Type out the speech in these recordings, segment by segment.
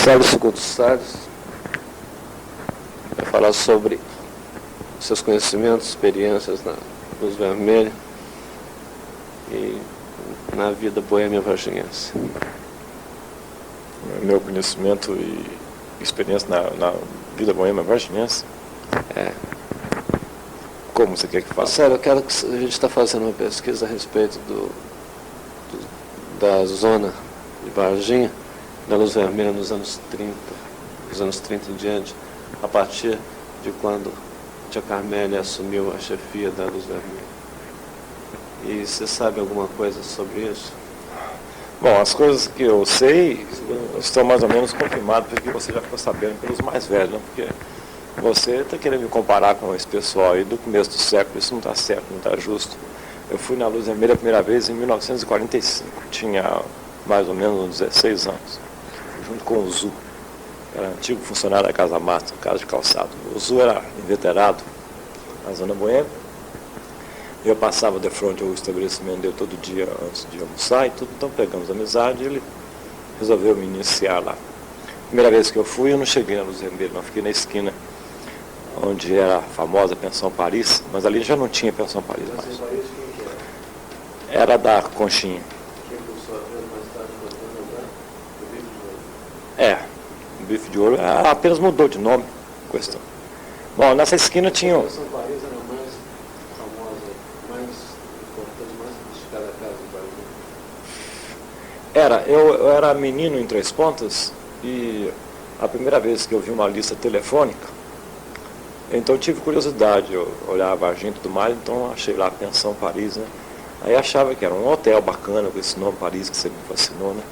Salles Segundo Salles vai falar sobre seus conhecimentos, experiências na Luz Vermelha e na vida boêmia varginhense. Meu conhecimento e experiência na vida boêmia varginhense? É. Como você quer que faça? Sério, eu quero que a gente está fazendo uma pesquisa a respeito da zona de Varginha, da Luz Vermelha nos anos 30, dos anos 30 em diante, a partir de quando Tia Carmélia assumiu a chefia da Luz Vermelha. E você sabe alguma coisa sobre isso? Bom, as coisas que eu sei estão mais ou menos confirmadas, porque você já ficou sabendo pelos mais velhos, né? Porque você está querendo me comparar com esse pessoal aí do começo do século, isso não está certo, não está justo. Eu fui na Luz Vermelha a primeira vez em 1945, tinha mais ou menos uns 16 anos, junto com o Zu, que era antigo funcionário da Casa Mata, Casa de Calçado. O Zu era inveterado na Zona Boêmia. Eu passava de frente ao estabelecimento dele todo dia antes de almoçar e tudo, então pegamos amizade e ele resolveu me iniciar lá. Primeira vez que eu fui, eu não cheguei na Luz Vermelha, não, fiquei na esquina onde era a famosa Pensão Paris, mas ali já não tinha Pensão Paris mais. Pensão Paris, quem que era da Conchinha. Quem por sua vez mais tarde voltou a lembrar? O Bife de Ouro. É, o Bife de Ouro apenas mudou de nome, questão. Bom, nessa esquina tinha... A Pensão Paris era a mais famosa, mais importante, mais sofisticada casa do Brasil. Eu era menino em Três Pontas e a primeira vez que eu vi uma lista telefônica, então tive curiosidade, eu olhava a Varginha e tudo mais, então achei lá Pensão Paris, né? Aí achava que era um hotel bacana com esse nome Paris que você me fascinou, né?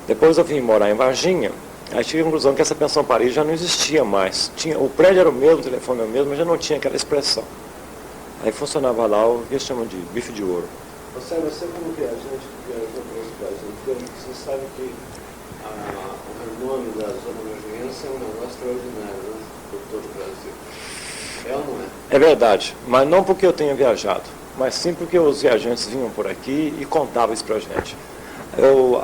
Depois eu vim morar em Varginha, aí tive a conclusão que essa Pensão Paris já não existia mais. O prédio era o mesmo, o telefone era o mesmo, mas já não tinha aquela expressão. Aí funcionava lá o que eles chamam de Bife de Ouro. Você como viajante que viajou para esse país inteiro, você sabe que o renome da zona varginhense é um negócio extraordinário, né? Por todo o Brasil. É ou não é? É verdade, mas não porque eu tenha viajado, mas sim porque os viajantes vinham por aqui e contavam isso pra gente.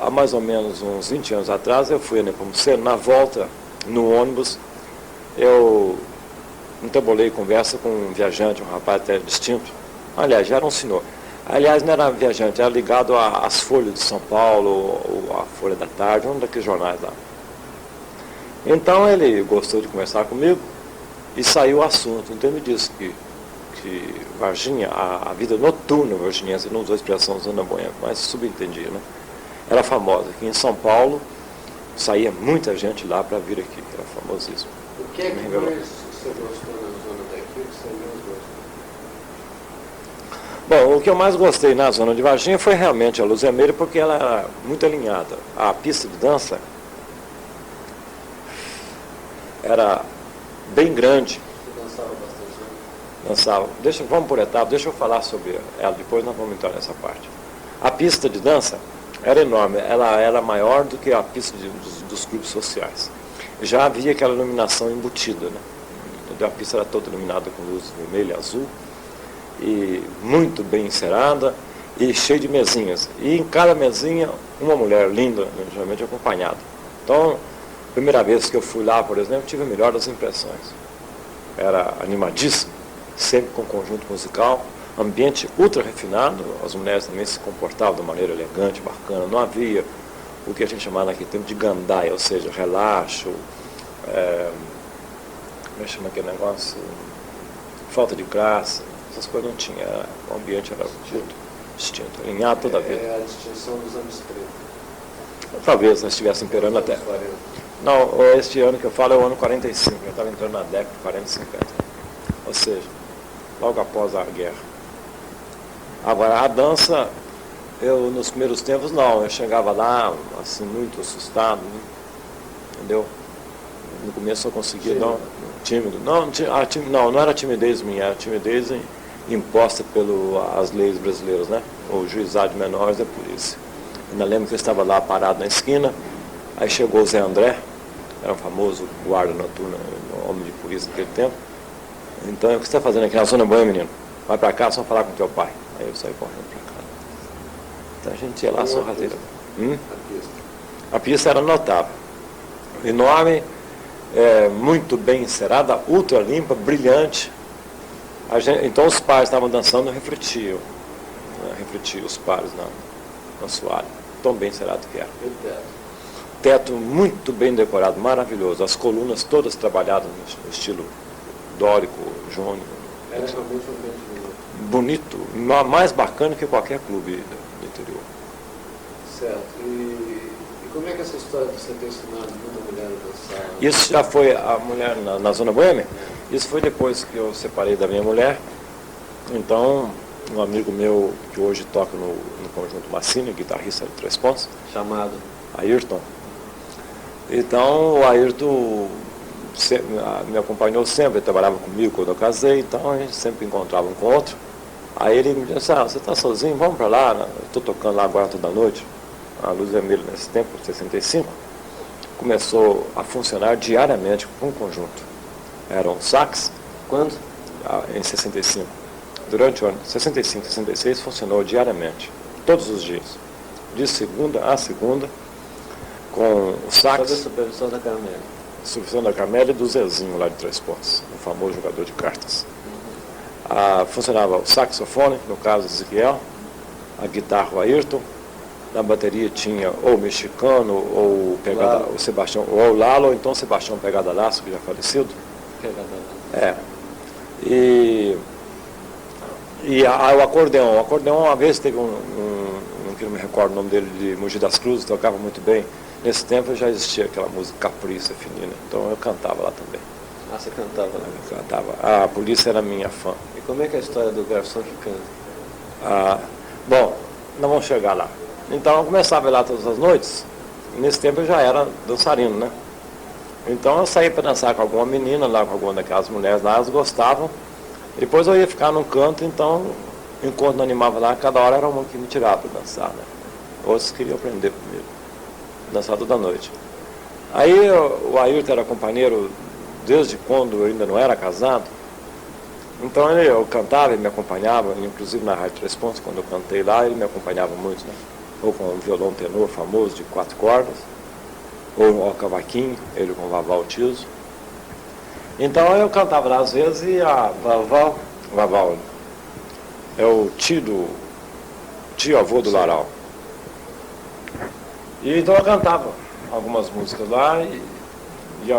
Há mais ou menos uns 20 anos atrás, eu fui a Nepomuceno, na volta, no ônibus, eu entabolei conversa com um viajante, um rapaz até distinto. Aliás, já era um senhor. Aliás, não era viajante, era ligado às Folhas de São Paulo, ou à Folha da Tarde, um daqueles jornais lá. Então ele gostou de conversar comigo e saiu o assunto. Então ele me disse que Varginha, a vida noturna varginhense, não usou a expressão zona boêmia, mas subentendia, né? Era famosa. Aqui em São Paulo saía muita gente lá para vir aqui, era famosíssimo. O que é que mais você gostou na zona daqui, o que você menos gostou? Bom, o que eu mais gostei na zona de Varginha foi realmente a Luz Vermelha, porque ela era muito alinhada. A pista de dança era bem grande. Você dançava bastante, né? Dançava. Vamos por etapas, deixa eu falar sobre ela, depois nós vamos entrar nessa parte. A pista de dança era enorme, ela era maior do que a pista dos clubes sociais. Já havia aquela iluminação embutida, né? A pista era toda iluminada com luz vermelha e azul, e muito bem encerada, e cheia de mesinhas. E em cada mesinha, uma mulher linda, geralmente acompanhada. Então, primeira vez que eu fui lá, por exemplo, tive a melhor das impressões. Era animadíssimo, sempre com conjunto musical, ambiente ultra refinado, as mulheres também se comportavam de maneira elegante, bacana, não havia o que a gente chamava naquele tempo de gandaia, ou seja, relaxo, como é que chama aquele negócio, falta de graça, essas coisas não tinha, o ambiente era muito distinto, alinhado toda vez. É a distinção dos anos 30. Talvez nós estivesse imperando até. Não, este ano que eu falo é o ano 45, eu estava entrando na década de 40 e 50. Ou seja, logo após a guerra. Agora, a dança, eu nos primeiros tempos não, eu chegava lá, assim, muito assustado, né? Entendeu? No começo eu conseguia, tímido. Não era timidez minha, era timidez imposta pelas leis brasileiras, né? O juizado de menores é polícia. Ainda lembro que eu estava lá parado na esquina, aí chegou o Zé André, era um famoso guarda noturno, homem de polícia naquele tempo. Então, o que você está fazendo aqui na zona boêmia, menino? Vai para cá, só falar com teu pai. Aí eu saí correndo para cá. Então a gente ia lá sorrateira. A pista era notável. enorme, muito bem encerada, ultra limpa, brilhante. Então os pares estavam dançando e refletiam os pares na assoalho. Tão bem encerado que era. E o teto? Teto muito bem decorado, maravilhoso. As colunas todas trabalhadas no estilo dórico, jônico. Era realmente um ambiente bonito. Bonito, mais bacana que qualquer clube do interior. Certo. E como é que essa história de você ter ensinado muita mulher a dançar? Isso já foi a mulher na Zona Boêmia? Isso foi depois que eu separei da minha mulher. Então, um amigo meu que hoje toca no Conjunto Massini, guitarrista de Três Pontos, Chamado? Ayrton. Então, o Ayrton me acompanhou sempre, ele trabalhava comigo quando eu casei, então a gente sempre encontrava um com o outro. Aí ele me disse, você está sozinho? Vamos para lá, né? Eu estou tocando lá agora toda noite. A Luz Vermelha, nesse tempo, 65, começou a funcionar diariamente com um conjunto. Era um sax. Quando? Em 65. Durante o ano 65, 66, funcionou diariamente, todos os dias. De segunda a segunda, com o sax. Sob a supervisão da Carmélia. Supervisão da Carmélia e do Zezinho, lá de Três Pontos, o famoso jogador de cartas. Funcionava o saxofone, no caso Ezequiel, a guitarra o Ayrton, na bateria tinha ou o mexicano, ou o Sebastião, ou o Lalo, ou então o Sebastião Pegada Laço, que já falecido. O acordeão. O acordeão, uma vez teve que não me recordo o nome dele, de Mogi das Cruzes, tocava muito bem. Nesse tempo já existia aquela música Capriça Finina, então eu cantava lá também. Ah, você cantava, né? Eu cantava. A polícia era minha fã. E como é que é a história do garçom que canta? Bom, nós vamos chegar lá. Então eu começava a ir lá todas as noites, e nesse tempo eu já era dançarino, né? Então eu saía para dançar com alguma menina lá, com alguma daquelas mulheres lá, elas gostavam. Depois eu ia ficar num canto, então, enquanto não animava lá, cada hora era uma que me tirava para dançar, né? Outros queriam aprender comigo, dançar toda noite. Aí o Ayrton era companheiro desde quando eu ainda não era casado. Então eu cantava, ele me acompanhava, inclusive na Rádio Três Pontos, quando eu cantei lá, ele me acompanhava muito, né? Ou com um violão tenor famoso de 4 cordas, ou ao cavaquinho, ele com o Vaval Tiso. Então eu cantava lá às vezes e a Vaval é o tio-avô do Laral. E então eu cantava algumas músicas lá e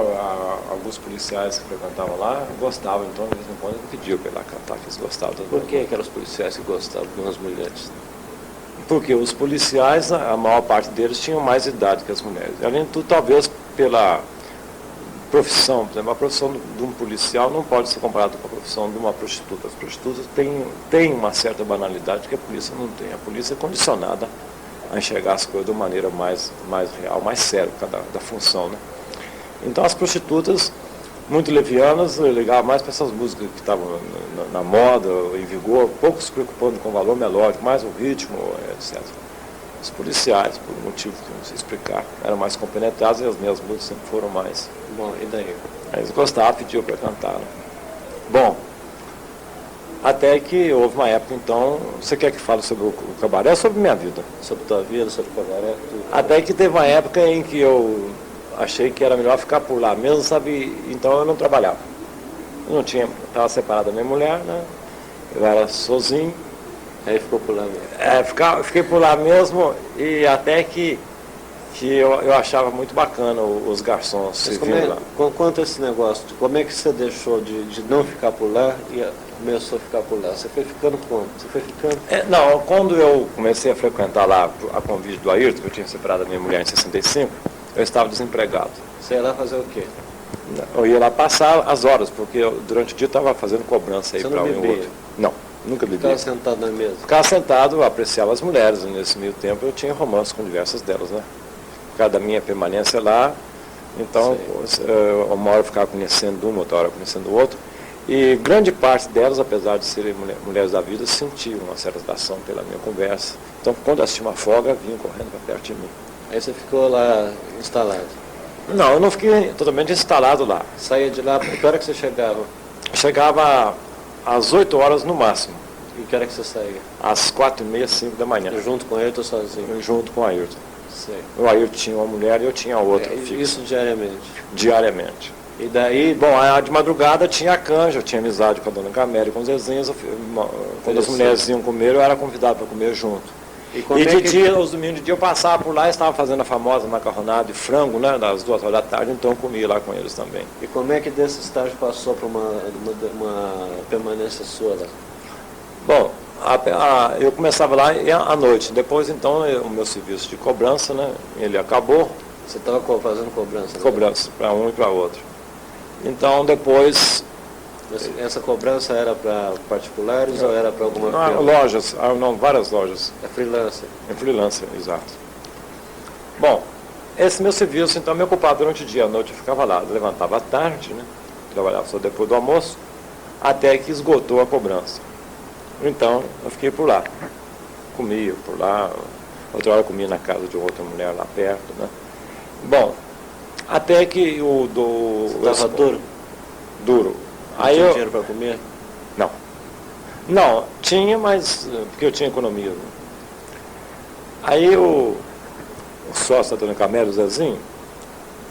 alguns policiais que frequentavam lá gostavam, então de vez em quando eu pediam para ir lá cantar, que eles gostavam. Por que aquelas policiais que gostavam de umas mulheres? Porque os policiais, a maior parte deles, tinham mais idade que as mulheres. Além de tudo, talvez pela profissão, por exemplo, a profissão de um policial não pode ser comparada com a profissão de uma prostituta. As prostitutas têm uma certa banalidade que a polícia não tem. A polícia é condicionada a enxergar as coisas de uma maneira mais real, mais séria da função, né? Então as prostitutas, muito levianas, ligavam mais para essas músicas que estavam na moda, em vigor, pouco se preocupando com o valor melódico, mais o ritmo, etc. Os policiais, por um motivo que eu não sei explicar, eram mais compenetrados e as minhas músicas sempre foram mais. Bom, e daí? Aí eles gostavam, pediam para cantar. Né? Bom, até que houve uma época, então, você quer que fale sobre o cabaré ou sobre minha vida? Sobre tua vida, sobre o cabaré, tudo. Até que teve uma época em que eu achei que era melhor ficar por lá mesmo, sabe? Então eu não trabalhava. Eu não tinha, estava separado da minha mulher, né? Eu era sozinho. Aí ficou por lá mesmo. Fiquei por lá mesmo e até que eu achava muito bacana os garçons se vindo lá. Quanto a esse negócio, como é que você deixou de não ficar por lá e começou a ficar por lá? Você foi ficando como? Você foi ficando? Não, quando eu comecei a frequentar lá a convite do Ayrton, que eu tinha separado da minha mulher em 65, eu estava desempregado. Você ia lá fazer o quê? Eu ia lá passar as horas, porque durante o dia eu estava fazendo cobrança aí para um e outro. Não, nunca bebi. Ficava sentado na mesa? Ficava sentado, eu apreciava as mulheres. Nesse meio tempo eu tinha romance com diversas delas, né? Por causa da minha permanência lá, então uma hora eu ficava conhecendo uma, outra hora conhecendo o outro. E grande parte delas, apesar de serem mulheres da vida, sentiam uma certa atração pela minha conversa. Então quando eu assistia uma folga, vinham correndo para perto de mim. Aí você ficou lá instalado? Não, eu não fiquei totalmente instalado lá. Saía de lá, que hora que você chegava? Chegava às 8 horas no máximo. E que hora que você saía? Às 4h30, 5 da manhã. Junto com ele ou sozinho? Junto com o Ayrton. Sei. O Ayrton tinha uma mulher e eu tinha outra. fixa, Isso diariamente. diariamente. E daí, Bom, de madrugada tinha a canja, eu tinha amizade com a dona Camélia e com os Zezinhos. Quando as mulheres iam comer, eu era convidado para comer junto. como E é de que- dia, os domingos de dia, eu passava por lá e estava fazendo a famosa macarronada de frango, né, das 2 horas da tarde, então eu comia lá com eles também. E como é que desse estágio passou para uma permanência sua lá? Bom, eu começava lá à noite, depois então o meu serviço de cobrança, né, ele acabou, Você estava fazendo cobrança? né? cobrança para um e para outro. Então depois, Essa cobrança era para particulares ou era para alguma firma? lojas, não, várias lojas. É freelancer. É freelancer, exato. Bom, esse meu serviço então me ocupava durante o dia, à noite eu ficava lá, levantava à tarde, né, trabalhava só depois do almoço, até que esgotou a cobrança. Então eu fiquei por lá, comia por lá, outra hora comia na casa de outra mulher lá perto, né. Bom, até que Estava duro? Duro. Não Aí tinha eu, dinheiro para comer? Não, tinha, mas porque eu tinha economia. Né? Aí o sócio da dona Camélia, o Zezinho,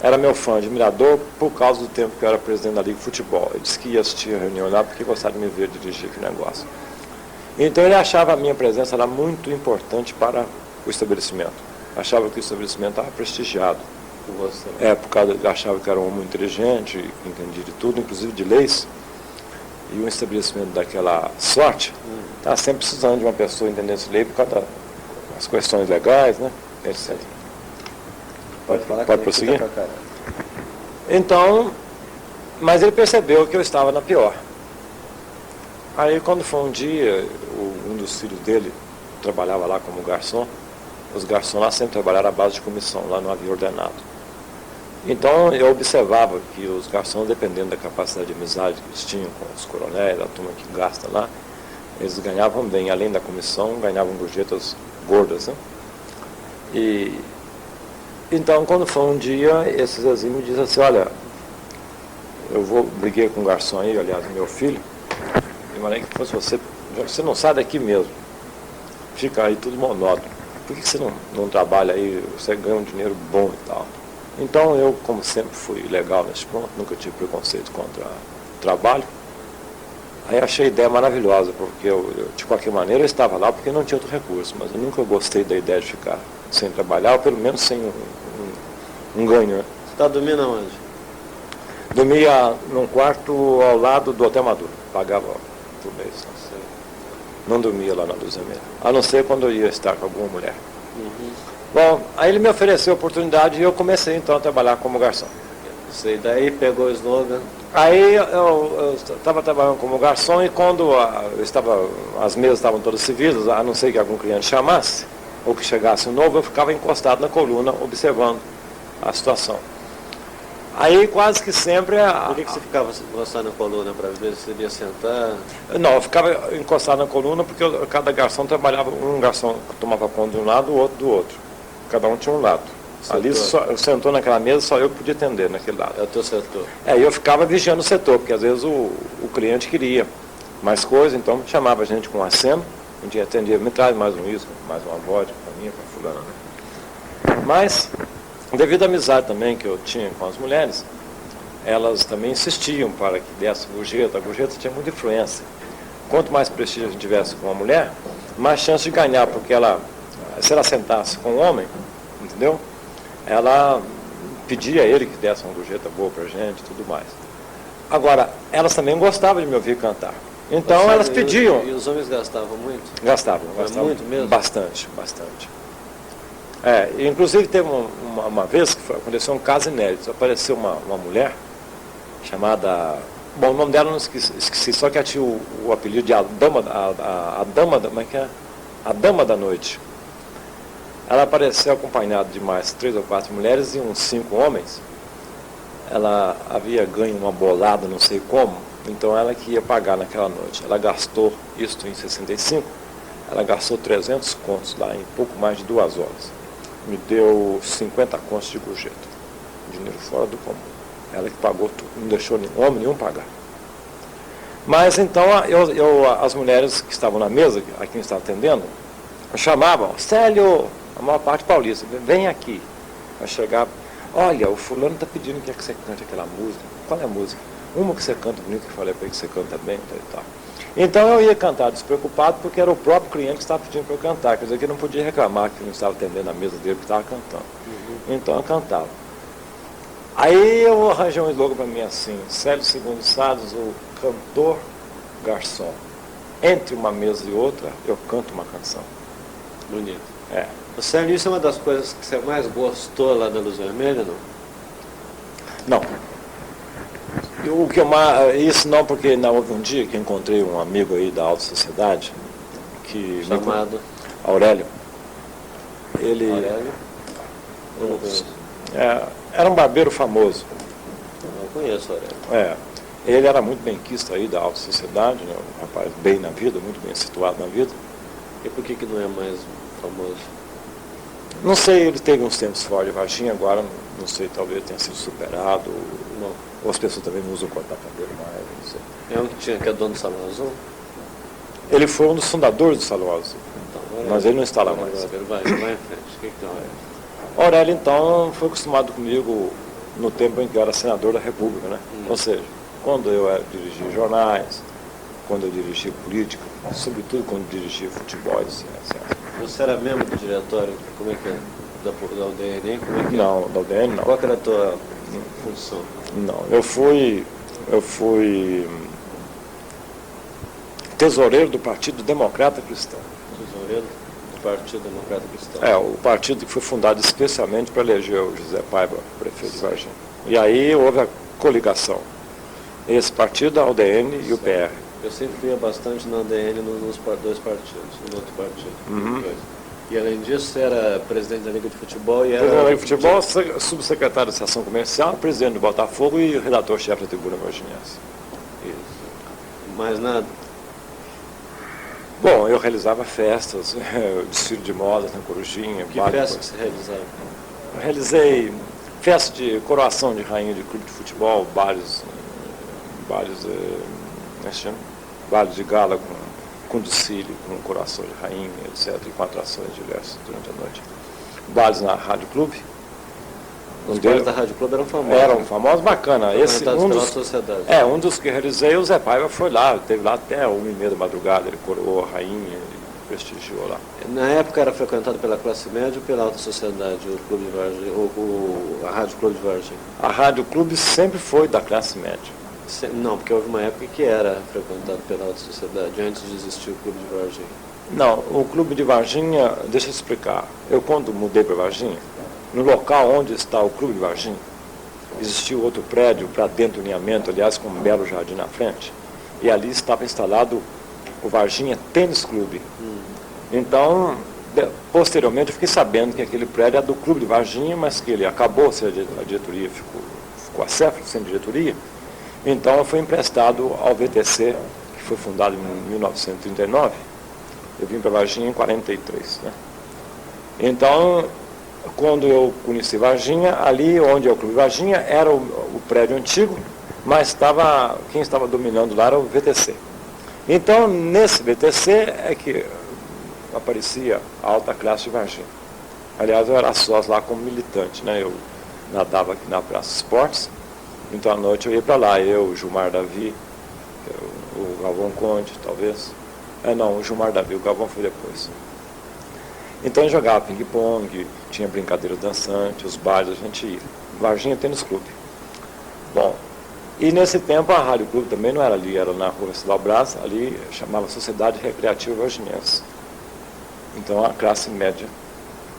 era meu fã, admirador, por causa do tempo que eu era presidente da Liga de Futebol. Ele disse que ia assistir a reunião lá porque gostava de me ver dirigir aquele negócio. Então ele achava a minha presença lá muito importante para o estabelecimento. Achava que o estabelecimento estava prestigiado. Com você? Por causa ele achava que era um homem inteligente, que entendia de tudo, inclusive de leis. E um estabelecimento daquela sorte está sempre precisando de uma pessoa entendendo lei por causa das questões legais, né? Etc. Pode falar Pode que prosseguir? fica pra caralho. Então, mas ele percebeu que eu estava na pior. Aí quando foi um dia, um dos filhos dele trabalhava lá como garçom, os garçons lá sempre trabalharam à base de comissão, lá não havia ordenado. Então eu observava que os garçons, dependendo da capacidade de amizade que eles tinham com os coronéis, a turma que gasta lá, eles ganhavam bem, além da comissão, ganhavam gorjetas gordas. Né? E então quando foi um dia, esse Zezinho me disse assim, olha, briguei com um garçom aí, aliás, meu filho, de maneira que fosse você não sai daqui mesmo, fica aí tudo monótono. Por que você não trabalha aí, você ganha um dinheiro bom e tal? Então eu, como sempre, fui legal nesse ponto, nunca tive preconceito contra o trabalho. Aí achei a ideia maravilhosa, porque de qualquer maneira eu estava lá porque não tinha outro recurso, mas eu nunca gostei da ideia de ficar sem trabalhar, ou pelo menos sem um ganho. Né? Você está dormindo aonde? Dormia num quarto ao lado do Hotel Maduro, pagava por mês. Não dormia lá na Luz Vermelha, a não ser quando eu ia estar com alguma mulher. Bom, aí ele me ofereceu a oportunidade e eu comecei então a trabalhar como garçom. Sei, daí pegou o slogan. Aí eu estava trabalhando como garçom e quando as mesas estavam todas servidas, a não ser que algum cliente chamasse, ou que chegasse um novo, eu ficava encostado na coluna observando a situação. Aí quase que sempre... Por que você ficava encostado na coluna para ver se ele ia sentar? Não, eu ficava encostado na coluna porque cada garçom trabalhava, um garçom tomava conta de um lado, o outro do outro. Cada um tinha um lado. Ali sentou naquela mesa, só eu que podia atender naquele lado. É o teu setor. Eu ficava vigiando o setor, porque às vezes o cliente queria mais coisa, então chamava a gente com aceno, um dia atendia, me traz mais um uísque, mais uma vodka para mim, para fulano. Né? Mas, devido à amizade também que eu tinha com as mulheres, elas também insistiam para que desse gorjeta. A gorjeta tinha muita influência. Quanto mais prestígio a gente tivesse com uma mulher, mais chance de ganhar, porque se ela sentasse com um homem, entendeu? Ela pedia a ele que desse uma gorjeta boa pra gente e tudo mais. Agora, elas também gostavam de me ouvir cantar. Então elas pediam. E os homens gastavam muito? Gastavam. Muito mesmo? Bastante. Inclusive teve uma vez que aconteceu um caso inédito. Apareceu uma mulher chamada... Bom, o nome dela eu não esqueci, só que ela tinha o apelido de a Dama da Noite. Ela apareceu acompanhada de mais 3 ou 4 mulheres e uns 5 homens. Ela havia ganho uma bolada, não sei como, então ela que ia pagar naquela noite. Ela gastou, isto em 65, ela gastou 300 contos lá em pouco mais de 2 horas. Me deu 50 contos de gorjeta. Dinheiro fora do comum. Ela que pagou tudo, não deixou homem nenhum pagar. Mas então as mulheres que estavam na mesa, a quem estava atendendo, chamavam, Célio, a maior parte paulista, vem aqui. Vai chegar, olha, o fulano está pedindo que você cante aquela música. Qual é a música? Uma que você canta bonito, que eu falei para ele que você canta bem, e tal. Então eu ia cantar despreocupado, porque era o próprio cliente que estava pedindo para eu cantar. Quer dizer, que eu não podia reclamar que não estava atendendo a mesa dele que estava cantando. Então eu cantava. Aí eu arranjei um slogan para mim assim, Célio Segundo Salles, o cantor garçom. Entre uma mesa e outra, eu canto uma canção. Bonito. É. O Célio, isso é uma das coisas que você mais gostou lá da Luz Vermelha, não? Não. O que eu mais, isso não, porque houve um dia que eu encontrei um amigo aí da alta sociedade, que Chamado Aurélio. Ele Aurélio? Eu não conheço. era um barbeiro famoso. Não conheço o Aurélio. Ele era muito benquisto aí da alta sociedade, né, um rapaz bem na vida, muito bem situado na vida. E por que não é mais famoso? Não sei, ele teve uns tempos fora de Varginha, agora não sei, talvez tenha sido superado, ou as pessoas também não usam cortar cabelo mais, não sei. É um que é dono do Salão Azul? Ele foi um dos fundadores do Salão Azul, Então, mas ele não está lá mais. Vai em frente. O que tem o Aurélio? Aurélio, então, foi acostumado comigo no tempo em que eu era senador da República, né? Ou seja, quando eu dirigia jornais, quando eu dirigia política, sobretudo quando eu dirigia futebol, etc. Você era membro do diretório, como é que é? Da UDN, como é que é? Não, da UDN não. Qual que era a tua função? Não, eu fui tesoureiro do Partido Democrata Cristão. Tesoureiro do Partido Democrata Cristão. O partido que foi fundado especialmente para eleger o José Paiva, prefeito de Varginha. E aí houve a coligação. Esse partido, a UDN e o PR. Eu sempre ia bastante na UDN nos dois partidos, no outro partido. E além disso, você era presidente da Liga de Futebol e era... Presidente da Liga de Futebol, subsecretário de Estação Comercial, presidente do Botafogo e redator-chefe da Tribuna Varginhense. Isso. Mais nada? Bom, eu realizava festas, desfile de modas na Corujinha. Que festa que você realizava? Eu realizei festa de coroação de rainha de clube de futebol, bailes de gala com desfile, com coroação de rainha, etc., e com atrações diversas durante a noite. Bailes na Rádio Clube. Os bailes da Rádio Clube eram famosos. Eram famosos, bacana. Esse, sociedade. Um dos que realizei, o Zé Paiva foi lá, esteve lá até 1h30 da madrugada, ele coroou a rainha, ele prestigiou lá. Na época era frequentado pela classe média ou pela alta sociedade, o Clube de Varginha, a Rádio Clube de Varginha? A Rádio Clube sempre foi da classe média. Não, porque houve uma época que era frequentado pela alta sociedade, antes de existir o Clube de Varginha. Não, o Clube de Varginha, deixa eu explicar. Eu, quando mudei para Varginha, no local onde está o Clube de Varginha, existiu outro prédio para dentro do alinhamento, aliás, com um belo jardim na frente, e ali estava instalado o Varginha Tênis Clube. Então, posteriormente, eu fiquei sabendo que aquele prédio é do Clube de Varginha, mas que ele acabou, a diretoria ficou acéfalo, sem diretoria. Então, eu fui emprestado ao VTC, que foi fundado em 1939. Eu vim para Varginha em 43, né? Então, quando eu conheci Varginha, ali onde é o Clube Varginha, era o prédio antigo, mas quem estava dominando lá era o VTC. Então, nesse VTC é que aparecia a alta classe de Varginha. Aliás, eu era sócio lá como militante, né? Eu nadava aqui na Praça Esportes, então à noite eu ia para lá, o Gilmar Davi, o Galvão Conde, talvez. Não, o Gilmar Davi, o Galvão foi depois. Então eu jogava ping-pong, tinha brincadeira dançante, os bares a gente ia. Varginha Tênis Clube. Bom, e nesse tempo a Rádio Clube também não era ali, era na Rua Cidal Brás, ali chamava Sociedade Recreativa Varginhense. Então a classe média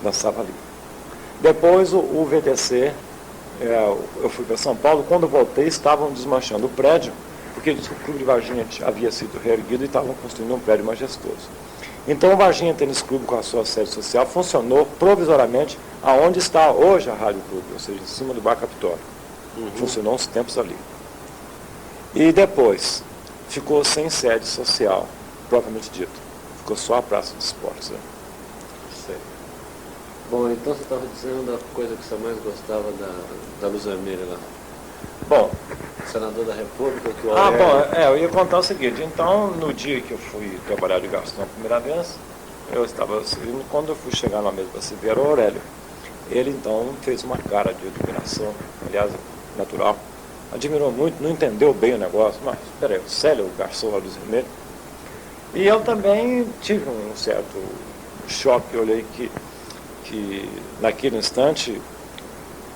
dançava ali. Depois o VTC, eu fui para São Paulo, quando voltei estavam desmanchando o prédio, porque o Clube de Varginha havia sido reerguido e estavam construindo um prédio majestoso. Então o Varginha Tênis Clube, com a sua sede social, funcionou provisoriamente aonde está hoje a Rádio Clube, ou seja, em cima do Bar Capitólio. Funcionou uns tempos ali. E depois ficou sem sede social, propriamente dito. Ficou só a Praça dos Esportes. Né? Sei. Bom, então você estava dizendo a coisa que você mais gostava da Luz Vermelha lá. Bom, senador da República, que o Aurélio... eu ia contar o seguinte. Então, no dia que eu fui trabalhar de garçom a primeira vez, eu estava servindo, quando eu fui chegar na mesa para servir, era o Aurélio. Ele, então, fez uma cara de admiração, aliás, natural. Admirou muito, não entendeu bem o negócio, mas, espera aí, o Célio, o garçom lá do Vermelho. E eu também tive um certo choque, eu olhei que naquele instante,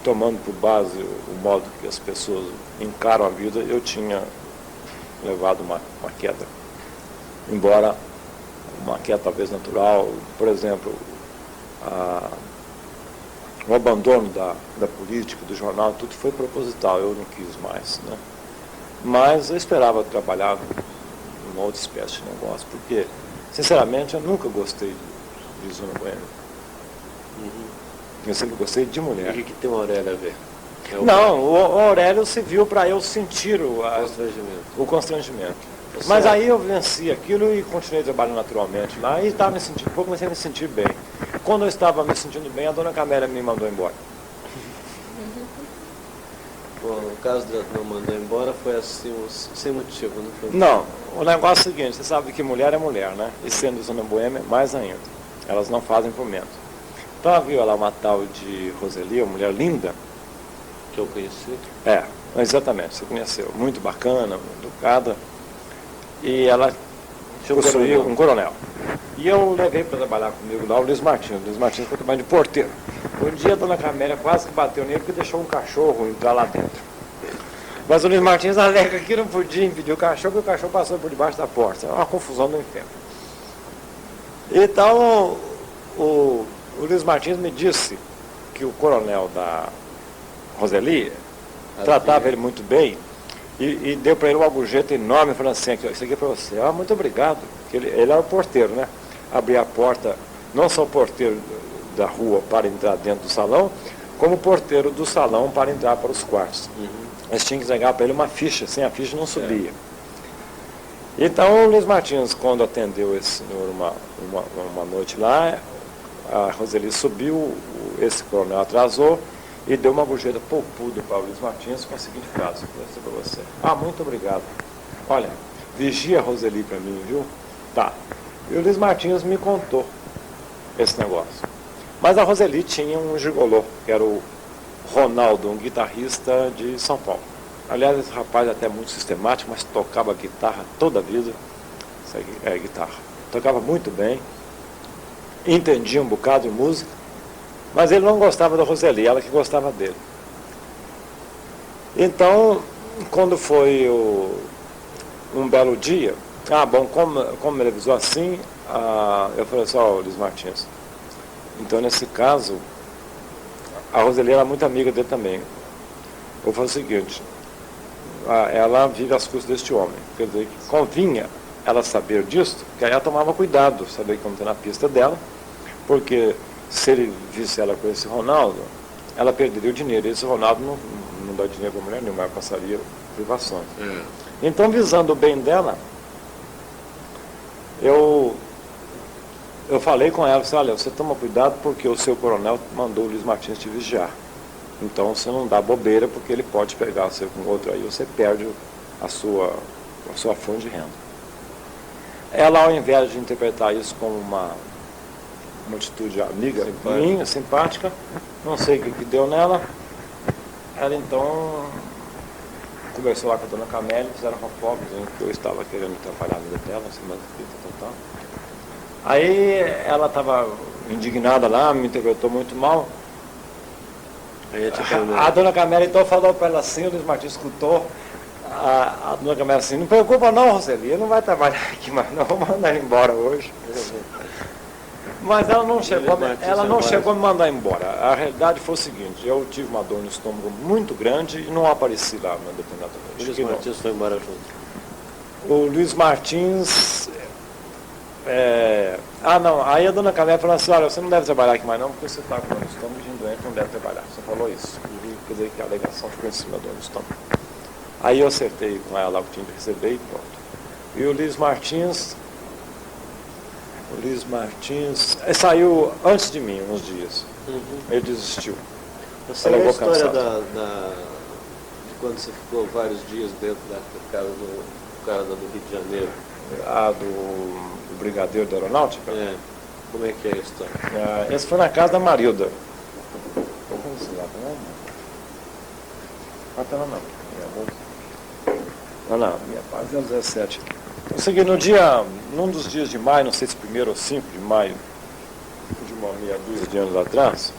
tomando por base o modo que as pessoas encaram a vida, eu tinha levado uma queda. Embora uma queda talvez natural, por exemplo, o abandono da política, do jornal, tudo foi proposital, eu não quis mais, né? Mas eu esperava trabalhar numa outra espécie de negócio, porque, sinceramente, eu nunca gostei de Zona Boêmia. Eu sempre gostei de mulher. E o que tem o Aurélio a ver? Não, o Aurélio serviu para eu sentir Constrangimento. o constrangimento. Você- Mas aí eu venci aquilo e continuei trabalhando naturalmente lá e estava me sentindo, comecei a me sentir bem. Quando eu estava me sentindo bem, a dona Camélia me mandou embora. Bom, o caso da não mandou embora foi assim, sem motivo, não foi? Não, o negócio é o seguinte, você sabe que mulher é mulher, né? E sendo Zona Boêmia, mais ainda. Elas não fazem por menos. Então havia lá uma tal de Roseli, uma mulher linda. Que eu conheci. É, exatamente, você conheceu. Muito bacana, muito educada. E ela Tinha um possuía coronel. um coronel. E eu levei para trabalhar comigo lá o Luiz Martins. O Luiz Martins foi trabalhando de porteiro. Um dia a dona Camélia quase que bateu nele porque deixou um cachorro entrar lá dentro. Mas o Luiz Martins alega que não podia impedir o cachorro, porque o cachorro passou por debaixo da porta. É uma confusão do inferno. Então, o Luiz Martins me disse que o coronel da Roseli tratava ele muito bem e deu para ele uma gorjeta enorme, falando assim, aqui, ó, isso aqui é para você. Ah, muito obrigado. Ele era o porteiro, né? Abria a porta, não só o porteiro da rua para entrar dentro do salão, como o porteiro do salão para entrar para os quartos. Eles tinham que entregar para ele uma ficha, sem a ficha não subia. Então o Luiz Martins, quando atendeu esse senhor uma noite lá, a Roseli subiu, esse coronel atrasou e deu uma gorjeta poupuda para o Luiz Martins com a seguinte frase, vou dizer para você. Ah, muito obrigado. Olha, vigia a Roseli para mim, viu? Tá. E o Luiz Martins me contou esse negócio. Mas a Roseli tinha um gigolô, que era o Ronaldo, um guitarrista de São Paulo. Aliás, esse rapaz é até muito sistemático, mas tocava guitarra toda a vida. Isso é guitarra. Tocava muito bem, entendia um bocado de música, mas ele não gostava da Roseli, ela que gostava dele. Então, quando foi um belo dia, como ele avisou assim, eu falei assim, ó, Luiz Martins, então nesse caso, a Roseli era muito amiga dele também. Eu falei o seguinte, ela vive às custas deste homem, quer dizer, que convinha ela saber disso, que aí ela tomava cuidado, saber como está na pista dela, porque se ele visse ela com esse Ronaldo, ela perderia o dinheiro. Esse Ronaldo não dá dinheiro para mulher nenhuma, ela passaria privações. Então, visando o bem dela, eu falei com ela, disse, olha, você toma cuidado porque o seu coronel mandou o Luiz Martins te vigiar. Então você não dá bobeira porque ele pode pegar você com outro aí, você perde a sua fonte de renda. Ela, ao invés de interpretar isso como uma atitude amiga minha, simpática, não sei o que deu nela, ela então conversou lá com a dona Camélia, fizeram fofoca, dizendo que eu estava querendo atrapalhar a vida dela, assim, mas tal. Aí ela estava indignada lá, me interpretou muito mal. A dona Camélia então falou para ela assim, o Luiz Martins escutou, a dona Camélia assim, não preocupa não, Roseli, ele não vai trabalhar aqui mais não, vou mandar ele embora hoje. Mas ela não chegou a me mandar embora. A realidade foi o seguinte, eu tive uma dor no estômago muito grande e não apareci lá na determinada noite. O Luiz Martins foi embora junto. O Luiz Martins... aí a dona Camélia falou assim, olha, você não deve trabalhar aqui mais não, porque você está com dor no estômago e doente, não deve trabalhar. Você falou isso. Quer dizer que a alegação ficou em cima da dor no estômago. Aí eu acertei com ela o que tinha que receber e pronto. E o Luiz Martins saiu antes de mim, uns dias. Ele desistiu. Você lembra a história de quando você ficou vários dias dentro da casa do Rio de Janeiro? Do brigadeiro da aeronáutica? Como é que é a história? Esse foi na casa da Marilda. Não, minha página é 17. Eu segui num dos dias de maio, não sei se 1º ou 5 de maio, de uma meia dúzia de anos atrás,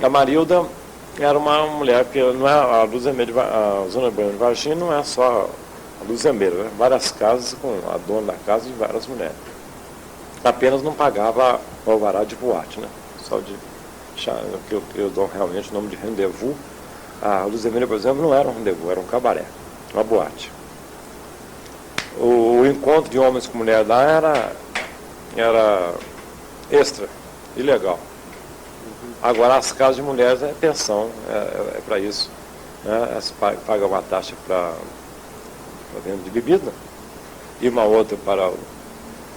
a Marilda era uma mulher, porque não é, a zona urbana de Varginha não é só a Luzemeira, né? Várias casas com a dona da casa e várias mulheres. Apenas não pagava o alvará de boate, né? Só de que eu dou realmente o nome de rendezvous. A Luzemeira, por exemplo, não era um rendezvous, era um cabaré, uma boate. O encontro de homens com mulheres lá era extra, ilegal. Agora as casas de mulheres é pensão, é para isso. Né? Elas pagam uma taxa para venda de bebida e uma outra para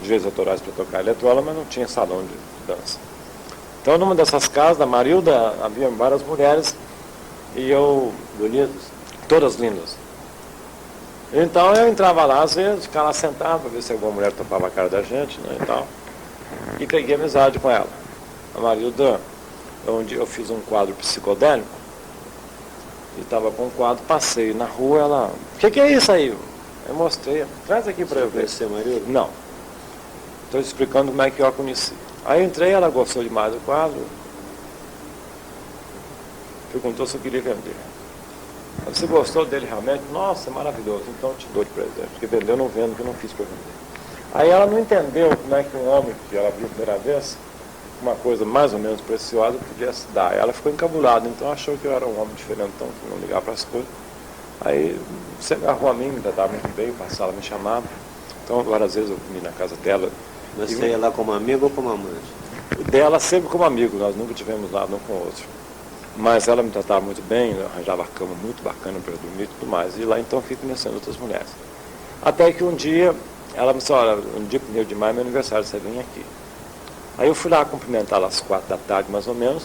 direitos autorais para tocar eletrônica, mas não tinha salão de dança. Então, numa dessas casas da Marilda, havia várias mulheres e eu... Bonitas? Todas lindas. Então eu entrava lá, às vezes, ficava lá sentado para ver se alguma mulher topava a cara da gente, né, e tal. E peguei amizade com ela. A Marilda, onde eu fiz um quadro psicodélico, e estava com um quadro, passei na rua, ela... O que é isso aí? Eu mostrei. Traz aqui para eu ver. Você conheceu a Marilda? Não. Estou explicando como é que eu a conheci. Aí eu entrei, ela gostou demais do quadro. Perguntou se eu queria vender. Você gostou dele realmente? Nossa, é maravilhoso, então eu te dou de presente. Porque vender eu não vendo, porque eu não fiz para vender. Aí ela não entendeu como é que um homem que ela viu a primeira vez, uma coisa mais ou menos preciosa, podia se dar. Ela ficou encabulada, então achou que eu era um homem diferentão, que não ligava para as coisas. Aí você agarrou a mim, me tratava muito bem, passava, me chamava. Então várias vezes eu comi na casa dela. Você ia lá como amigo ou como amante? Dela sempre como amigo, nós nunca tivemos nada um com o outro. Mas ela me tratava muito bem, arranjava a cama muito bacana para eu dormir e tudo mais. E lá então fui conhecendo outras mulheres. Até que um dia, ela me disse, olha, um dia 1º de maio, meu aniversário, você vem aqui. Aí eu fui lá cumprimentá-la às 4 da tarde, mais ou menos,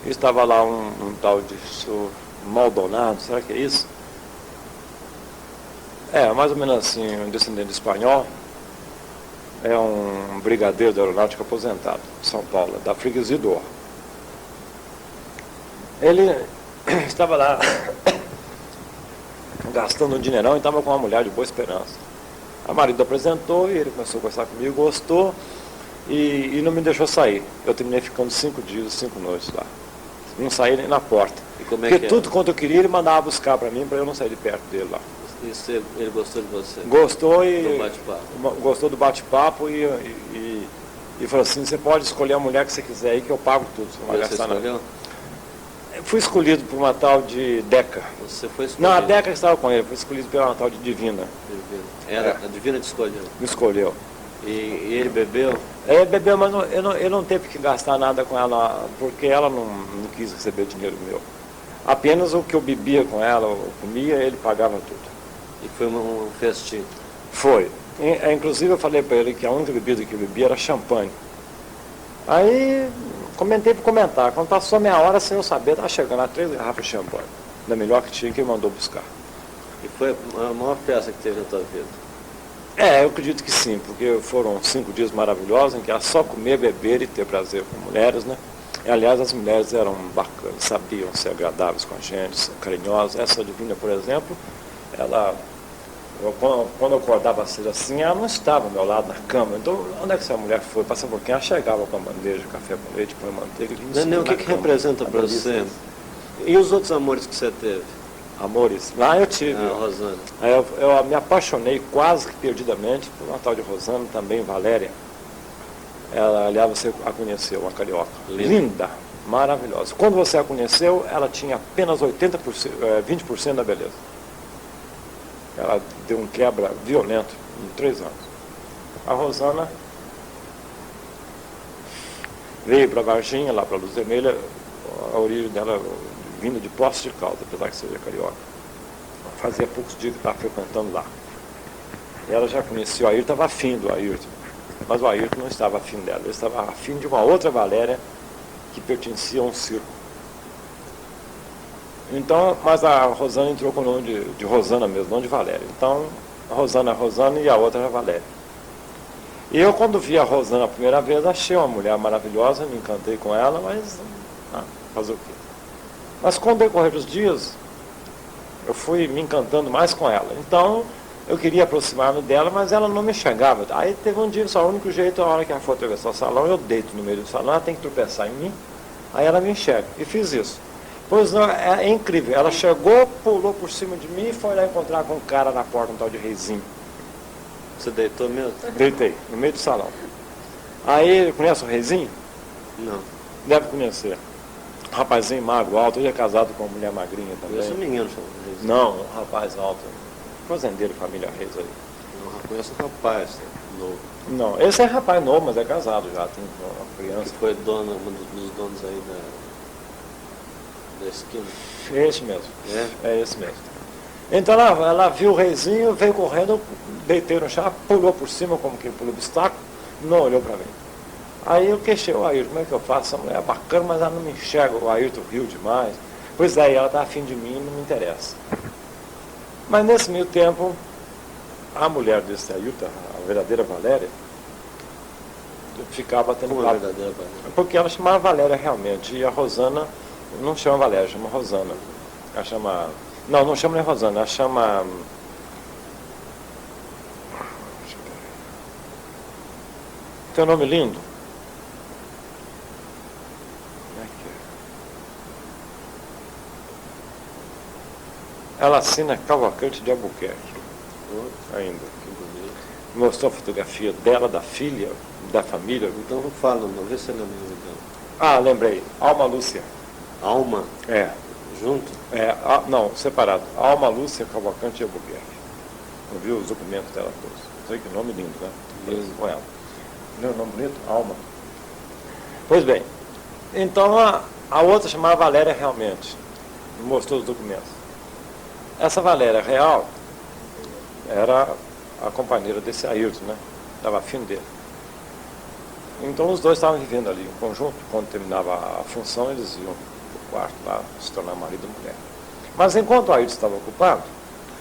e estava lá um tal de senhor Maldonado, será que é isso? Mais ou menos assim, um descendente espanhol, é um brigadeiro da aeronáutica aposentado, de São Paulo, da freguesia do Or. Ele estava lá gastando um dineirão e estava com uma mulher de Boa Esperança. A Marilda apresentou e ele começou a conversar comigo, gostou e não me deixou sair. Eu terminei ficando 5 dias, 5 noites lá. Não saí nem na porta. E como é porque que tudo quanto eu queria ele mandava buscar para mim, para eu não sair de perto dele lá. Ele gostou de você? Gostou e... Do bate-papo? Gostou do bate-papo e falou assim, você pode escolher a mulher que você quiser aí que eu pago tudo. Você não vai gastar nada. Fui escolhido por uma tal de Deca. Você foi escolhido? Não, a Deca estava com ele, fui escolhido por uma tal de Divina. A Divina te escolheu? Me escolheu. E ele bebeu? Ele bebeu, mas eu não teve que gastar nada com ela, porque ela não quis receber dinheiro meu. Apenas o que eu bebia com ela, eu comia, ele pagava tudo. E foi um festim? Foi. Inclusive eu falei para ele que a única bebida que eu bebia era champanhe. Aí comentei por comentar. Quando passou meia hora, sem eu saber, estava chegando a 3 garrafas de champanhe. Da melhor que tinha, que ele mandou buscar. E foi a maior festa que teve na tua vida? Eu acredito que sim, porque foram 5 dias maravilhosos, em que era só comer, beber e ter prazer com mulheres, né? E, aliás, as mulheres eram bacanas, sabiam ser agradáveis com a gente, carinhosas. Essa Divina, por exemplo, quando eu acordava cedo assim, ela não estava ao meu lado na cama. Então, onde é que essa mulher foi? Passa por quem? Ela chegava com a bandeja de café com leite, põe manteiga. Nenê, o que representa para você? E os outros amores que você teve? Amores? Lá eu tive. Rosana. Eu me apaixonei quase que perdidamente por uma tal de Rosana, também Valéria. Ela, aliás, você a conheceu, uma carioca. Linda, maravilhosa. Quando você a conheceu, ela tinha apenas 20% da beleza. Ela deu um quebra violento em 3 anos. A Rosana veio para Varginha, lá para Luz Vermelha, a origem dela vinda de Poços de Caldas, apesar que seja carioca. Fazia poucos dias que estava frequentando lá. E ela já conhecia o Ayrton, estava afim do Ayrton. Mas o Ayrton não estava afim dela, ele estava afim de uma outra Valéria que pertencia a um circo. Então, mas a Rosana entrou com o nome de Rosana mesmo, não de Valéria. Então, a Rosana e a outra era Valéria. E eu, quando vi a Rosana a primeira vez, achei uma mulher maravilhosa, me encantei com ela, mas fazer o quê? Mas com o decorrer dos dias, eu fui me encantando mais com ela. Então, eu queria aproximar-me dela, mas ela não me chegava. Aí teve um dia só, o único jeito, a hora que ela for atravessar o salão, eu deito no meio do salão, ela tem que tropeçar em mim, aí ela me enxerga. E fiz isso. Pois não, é incrível. Ela chegou, pulou por cima de mim e foi lá encontrar com um cara na porta, um tal de Reizinho. Você deitou mesmo? Deitei, no meio do salão. Aí, conhece o Reizinho? Não. Deve conhecer. Um rapazinho magro, alto, ele é casado com uma mulher magrinha também. Conheço um menino, chamado Reis. Não, um rapaz alto. Fazendeiro, família Reis aí. Não, conheço um rapaz novo. Não, esse é rapaz novo, mas é casado já, tem uma Que criança. foi dono, um dos donos aí da esquina. Esse mesmo. É? É esse mesmo. Então ela viu o Reizinho, veio correndo, deitei no chão, pulou por cima, como que pulou obstáculo, não olhou para mim. Aí eu queixei o Ayrton, como é que eu faço? Essa mulher é bacana, mas ela não me enxerga, o Ayrton riu demais. Pois daí ela está afim de mim, não me interessa. Mas nesse meio tempo, a mulher desse Ayrton, a verdadeira Valéria, ficava tendo Como é papo. verdadeira, pai? Porque ela chamava Valéria realmente, e a Rosana não chama Valéria, chama Rosana. Ela chama... Não chama nem Rosana, ela chama... Tem um nome lindo? Como é que é? Ela assina Cavalcante de Albuquerque, ainda. Que bonito. Mostrou a fotografia dela, da filha, da família. Então não fala, não. Vê se ela lembra dela. Ah, lembrei. Alma Lúcia. Alma, É. junto? Não, separado. Alma Lúcia Cavalcante de Albuquerque. Eu vi os documentos dela todos. Não sei que nome lindo, né? Parece com ela. Não é um nome bonito? Alma. Pois bem, então a outra chamava Valéria realmente. Me mostrou os documentos. Essa Valéria real era a companheira desse Ayrton, né? Estava afim dele. Então os dois estavam vivendo ali em conjunto. Quando terminava a função, eles iam para o quarto lá, se tornar marido e mulher. Mas enquanto o Ayrton estava ocupado,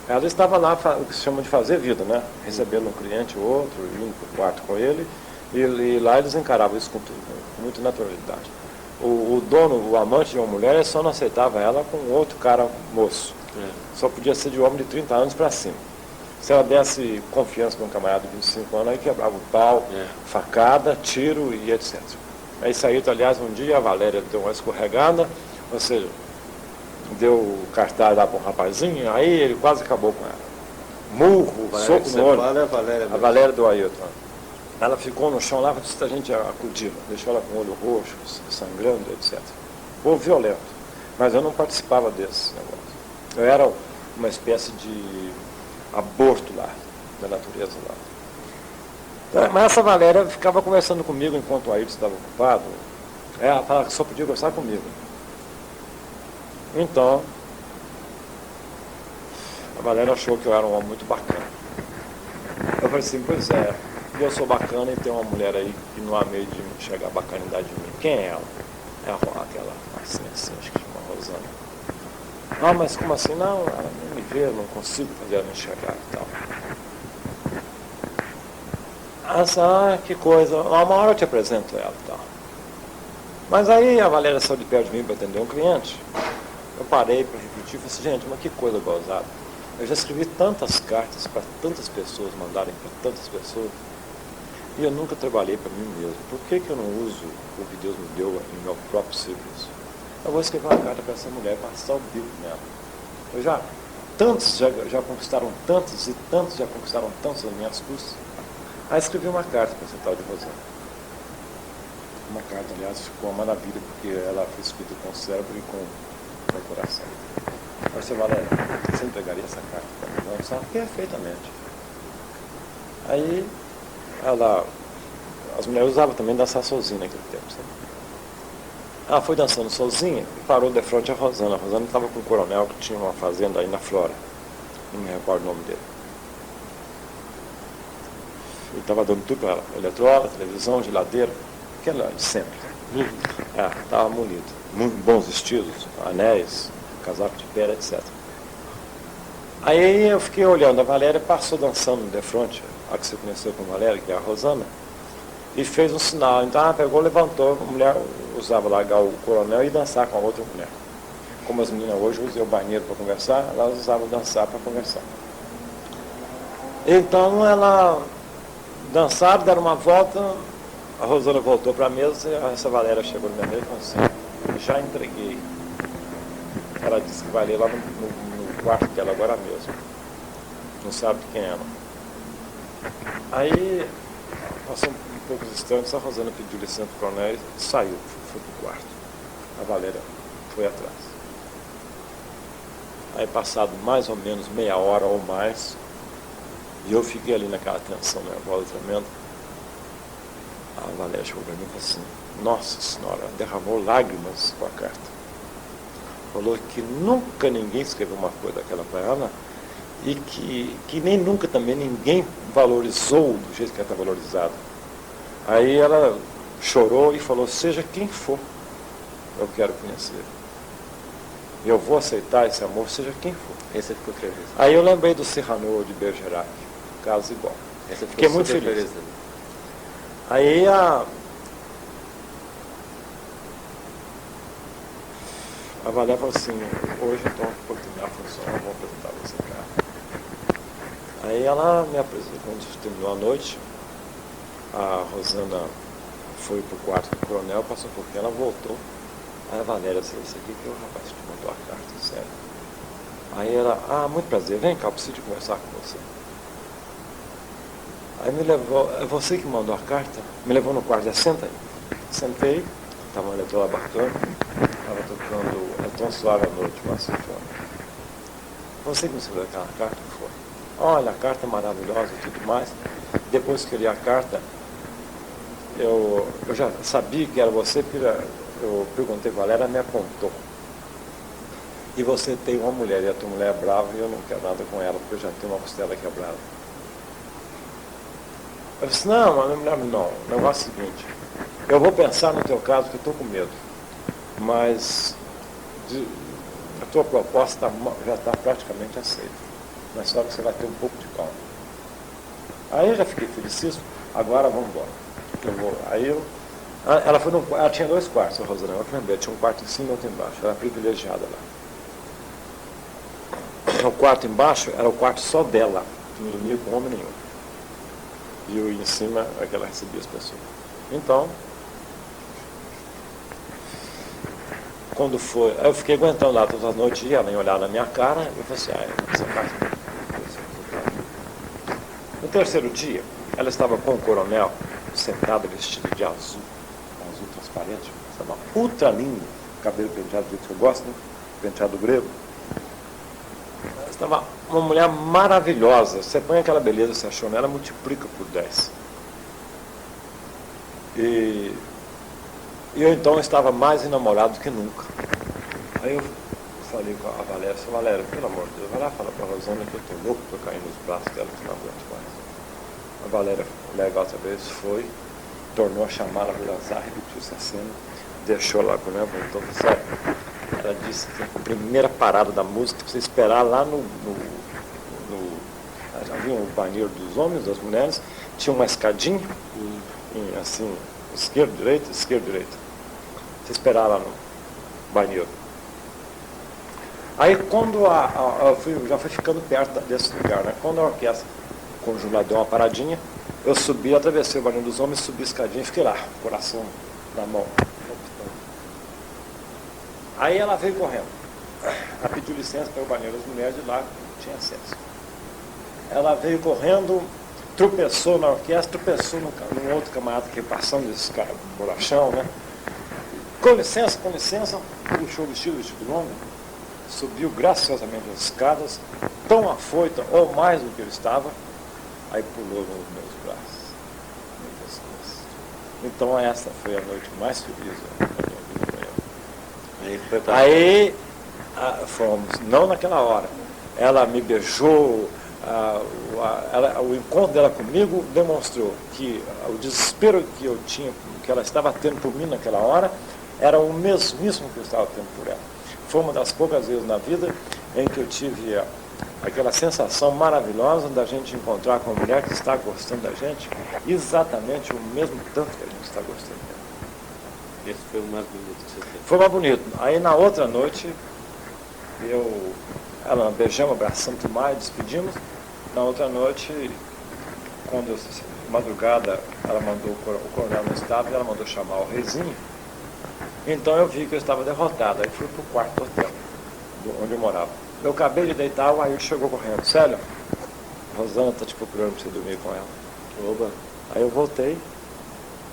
ela estava lá, o que se chama de fazer vida, né? Recebendo um cliente ou outro, indo para o quarto com ele, e lá eles encaravam isso com muita naturalidade. O dono, o amante de uma mulher, só não aceitava ela com outro cara moço. Só podia ser de homem de 30 anos para cima. Se ela desse confiança para um camarada de 25 anos, aí quebrava o pau, facada, tiro e etc. Aí saiu, aliás, um dia a Valéria deu uma escorregada, ou seja, deu o cartaz lá para um rapazinho, aí ele quase acabou com ela. Murro, soco no olho. A Valéria do Ayrton. Ela ficou no chão lá, a gente acudiu, deixou ela com o olho roxo, sangrando, etc. Foi violento. Mas eu não participava desse negócio. Eu era uma espécie de aborto lá, da natureza lá. Mas essa Valéria ficava conversando comigo enquanto o Ayrton estava ocupado. Ela falava que só podia conversar comigo. Então, a Valéria achou que eu era um homem muito bacana. Eu falei assim, pois é, eu sou bacana e tem uma mulher aí que não há meio de enxergar a bacanidade de mim. Quem é ela? É aquela Marcinha, assim, acho que chama Rosana. Ah, mas como assim? Não, ela não me vê, eu não consigo fazer ela enxergar e tal. Que coisa, uma hora eu te apresento ela e tal. Mas aí a Valéria saiu de perto de mim para atender um cliente. Eu parei para refletir e falei assim, gente, mas que coisa gozada. Eu já escrevi tantas cartas para tantas pessoas, mandarem para tantas pessoas, e eu nunca trabalhei para mim mesmo. Por que eu não uso o que Deus me deu em meu próprio serviço? Eu vou escrever uma carta para essa mulher, passar o bico nela. Tantos já conquistaram tantos e tantos já conquistaram tantos nas minhas custas. Aí escrevi uma carta para essa tal de Rosana. Uma carta, aliás, ficou uma maravilha, porque ela foi escrita com o cérebro e com o coração. Eu disse, Valéria, você entregaria essa carta para mim? Ela disse, perfeitamente. Aí, as mulheres usavam também dançar sozinha naquele tempo, sabe? Ela foi dançando sozinha e parou de frente a Rosana. A Rosana estava com um coronel que tinha uma fazenda aí na Flora. Não me recordo o nome dele. Ele estava dando tudo para ela. Eletrônica, televisão, geladeira, aquela de sempre. Estava bonito. Muito bons vestidos, anéis, casaco de pele, etc. Aí eu fiquei olhando. A Valéria passou dançando de frente, a que você conheceu com a Valéria, que é a Rosana. e fez um sinal. Então ela pegou, levantou, a mulher usava largar o coronel e dançar com a outra mulher. Como as meninas hoje usam o banheiro para conversar, elas usavam dançar para conversar. Então ela dançaram, deram uma volta, a Rosana voltou para a mesa e essa Valéria chegou na minha mesa e falou assim, já entreguei. Ela disse que vai ler lá no quarto dela agora mesmo. Não sabe de quem é ela. Aí, passou um poucos instantes, a Rosana pediu licença para o coronel e saiu, foi para o quarto. A Valéria foi atrás. Aí, passado mais ou menos meia hora ou mais, e eu fiquei ali naquela tensão nervosa tremenda, a Valéria chegou para mim e falou assim, nossa senhora, derramou lágrimas com a carta. Falou que nunca ninguém escreveu uma coisa daquela para ela e que nem nunca também ninguém valorizou do jeito que ela está valorizada. Aí ela chorou e falou, seja quem for, eu quero conhecer. Eu vou aceitar esse amor, seja quem for. Esse ficou feliz. Aí eu lembrei do Cyrano de Bergerac, caso igual. Esse Fiquei muito feliz. Né? Aí a Valéria falou assim, hoje então a oportunidade funciona, eu vou apresentar você, cara. Aí ela me apresentou, quando terminou a noite, a Rosana foi pro quarto do coronel, passou um pouquinho, ela voltou. Aí a Valéria disse, esse aqui que é o rapaz que te mandou a carta, sério. Aí ela, muito prazer, vem cá, eu preciso conversar com você. Aí me levou, é você que mandou a carta? Me levou no quarto, já senta aí. Sentei, estava uma leitora bacana, estava tocando É Tão Suave a Noite, uma sinfônica. Você que me escreveu aquela carta? Foi. Olha, a carta é maravilhosa e tudo mais. Depois que eu li a carta, eu já sabia que era você, porque eu perguntei para ela me apontou. E você tem uma mulher, e a tua mulher é brava, e eu não quero nada com ela, porque eu já tenho uma costela quebrada. Eu disse, não, mas não, o negócio é o seguinte, eu vou pensar no teu caso, que eu estou com medo, mas a tua proposta já está praticamente aceita, mas só que você vai ter um pouco de calma. Aí eu já fiquei felicíssimo, agora vamos embora. Ela tinha 2 quartos, a Rosana, eu lembrei, tinha um quarto em cima e outro embaixo, ela era privilegiada lá. O quarto embaixo era o quarto só dela, que não dormia com homem nenhum. E o em cima é que ela recebia as pessoas. Então, quando foi, eu fiquei aguentando lá todas as noites, e ela ia olhar na minha cara, e eu falei assim, essa carta. No terceiro dia, ela estava com o coronel, sentada, vestido de azul transparente, estava ultra lindo, cabelo penteado do jeito que eu gosto, né? Penteado grego. Ela estava uma mulher maravilhosa. Você põe aquela beleza, você achou nela, multiplica por 10. E eu então estava mais enamorado do que nunca. Aí eu falei com a Valéria, Valéria, pelo amor de Deus, vai lá falar para a Rosana que eu estou louco para cair nos braços dela, que não aguento mais. A Valéria, legal outra vez, foi, tornou a chamar a Vilazar, repetiu essa cena, deixou lá com ela, voltou, sério. Ela disse que a primeira parada da música, você esperar lá havia um banheiro dos homens, das mulheres, tinha uma escadinha, assim, esquerda, direita. Você esperar lá no banheiro. Aí quando já foi ficando perto desse lugar, né? Quando a orquestra conjuntada deu uma paradinha, eu subi, atravessei o banheiro dos homens, subi a escadinha e fiquei lá, coração na mão. Aí ela veio correndo. Ela pediu licença para o banheiro das mulheres, de lá não tinha acesso. Ela veio correndo, tropeçou na orquestra, tropeçou num outro camarada que ia passando, esse cara bolachão, né? Com licença, puxou o vestido longo, subiu graciosamente as escadas, tão afoita, ou mais do que eu estava, aí pulou nos meus braços. Então essa foi a noite mais feliz da minha vida. Aí fomos, não naquela hora. Ela me beijou, o encontro dela comigo demonstrou que o desespero que eu tinha, que ela estava tendo por mim naquela hora, era o mesmíssimo que eu estava tendo por ela. Foi uma das poucas vezes na vida em que eu tive aquela sensação maravilhosa da gente encontrar com uma mulher que está gostando da gente exatamente o mesmo tanto que a gente está gostando dela. Esse foi o mais bonito que você teve. Foi mais bonito. Aí na outra noite, ela beijamos, abraçamos tudo mais, despedimos. Na outra noite, quando madrugada, ela mandou, o coronel não estava, e ela mandou chamar o reizinho. Então eu vi que eu estava derrotado. Aí fui pro quarto do hotel, onde eu morava. Eu acabei de deitar, o Ailton chegou correndo. Célio, a Rosana está te procurando para você dormir com ela. Oba. Aí eu voltei,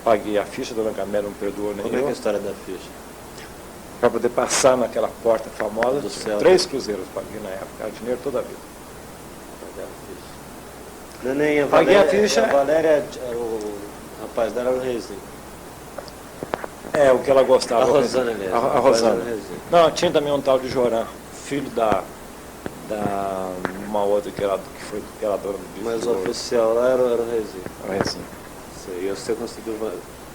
paguei a ficha, a dona Camila não perdoou nem Como é que é a eu, história da ficha? para poder passar naquela porta famosa. Do céu. 3 cruzeiros paguei na época, era dinheiro toda a vida. Pagar a ficha. Não, nem a Paguei Valéria, a ficha. A Valéria, o rapaz dela era o reizinho. É, o que ela gostava. A Rosana mesmo. A O rapaz Rosana. era o reizinho. Não, tinha também um tal de Joran, filho da uma outra que era dona do bispo. Mas o oficial lá era o reizinho. Era assim. E você conseguiu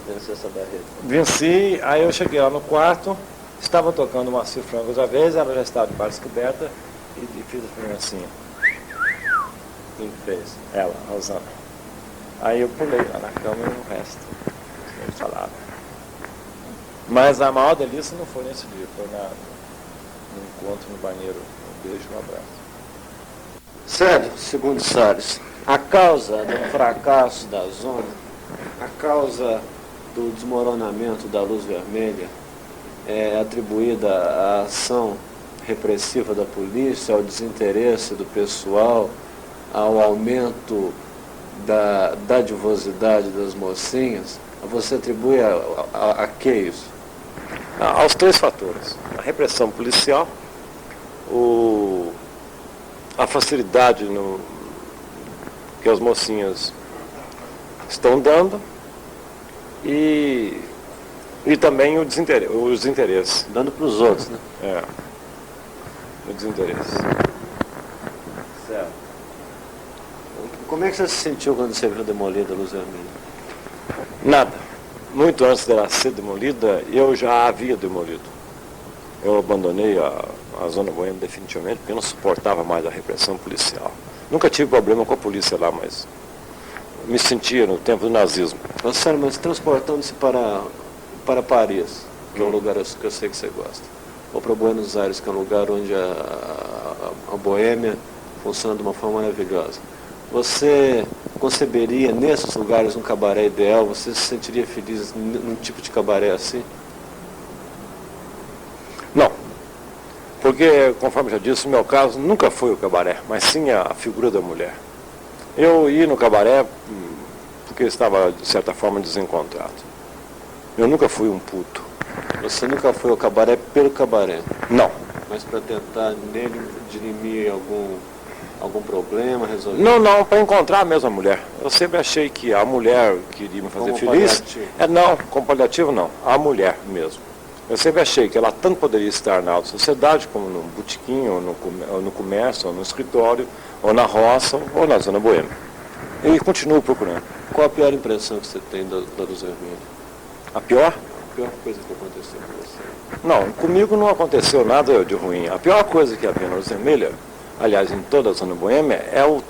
vencer essa barreira. Venci, aí eu cheguei lá no quarto, estava tocando uma Franco outra vez, ela já estava de barra coberta e fiz a primeira assim. Quem fez? Ela, a Rosana. Aí eu pulei lá na cama e o resto. Eles falaram. Mas a maior delícia não foi nesse dia, foi no encontro no banheiro. Um beijo e um abraço. Sério, segundo Salles, a causa do fracasso da zona, a causa do desmoronamento da luz vermelha é atribuída à ação repressiva da polícia, ao desinteresse do pessoal, ao aumento da dadivosidade das mocinhas. Você atribui a que isso? Aos 3 fatores. A repressão policial, a facilidade que as mocinhas estão dando e também o desinteresse. Dando para os outros, né? É, o desinteresse. Certo. Como é que você se sentiu quando você viu demolida a luz vermelha? Nada. Muito antes dela ser demolida, eu já havia demolido. Eu abandonei a Zona Boêmia definitivamente, porque eu não suportava mais a repressão policial. Nunca tive problema com a polícia lá, mas me sentia no tempo do nazismo. Sério, mas transportando-se para Paris, que é um lugar que eu sei que você gosta, ou para Buenos Aires, que é um lugar onde a boêmia funciona de uma forma maravilhosa. Você conceberia nesses lugares um cabaré ideal? Você se sentiria feliz num tipo de cabaré assim? Não, porque, conforme já disse, o meu caso nunca foi o cabaré, mas sim a figura da mulher. Eu ia no cabaré porque estava, de certa forma, desencontrado. Eu nunca fui um puto. Você nunca foi ao cabaré pelo cabaré? Não. Mas para tentar nele dirimir algum problema, resolver? Não, para encontrar a mesma mulher. Eu sempre achei que a mulher que iria me fazer Como feliz... paliativo. Não, como paliativo não, a mulher mesmo. Eu sempre achei que ela tanto poderia estar na alta sociedade, como no botequim, ou no comércio, ou no escritório, ou na roça, ou na zona boêmia. E continuo procurando. Qual a pior impressão que você tem da luz vermelha? A pior? A pior coisa que aconteceu com você? Não, comigo não aconteceu nada de ruim. A pior coisa que havia na luz vermelha, aliás, em toda a zona boêmia, é o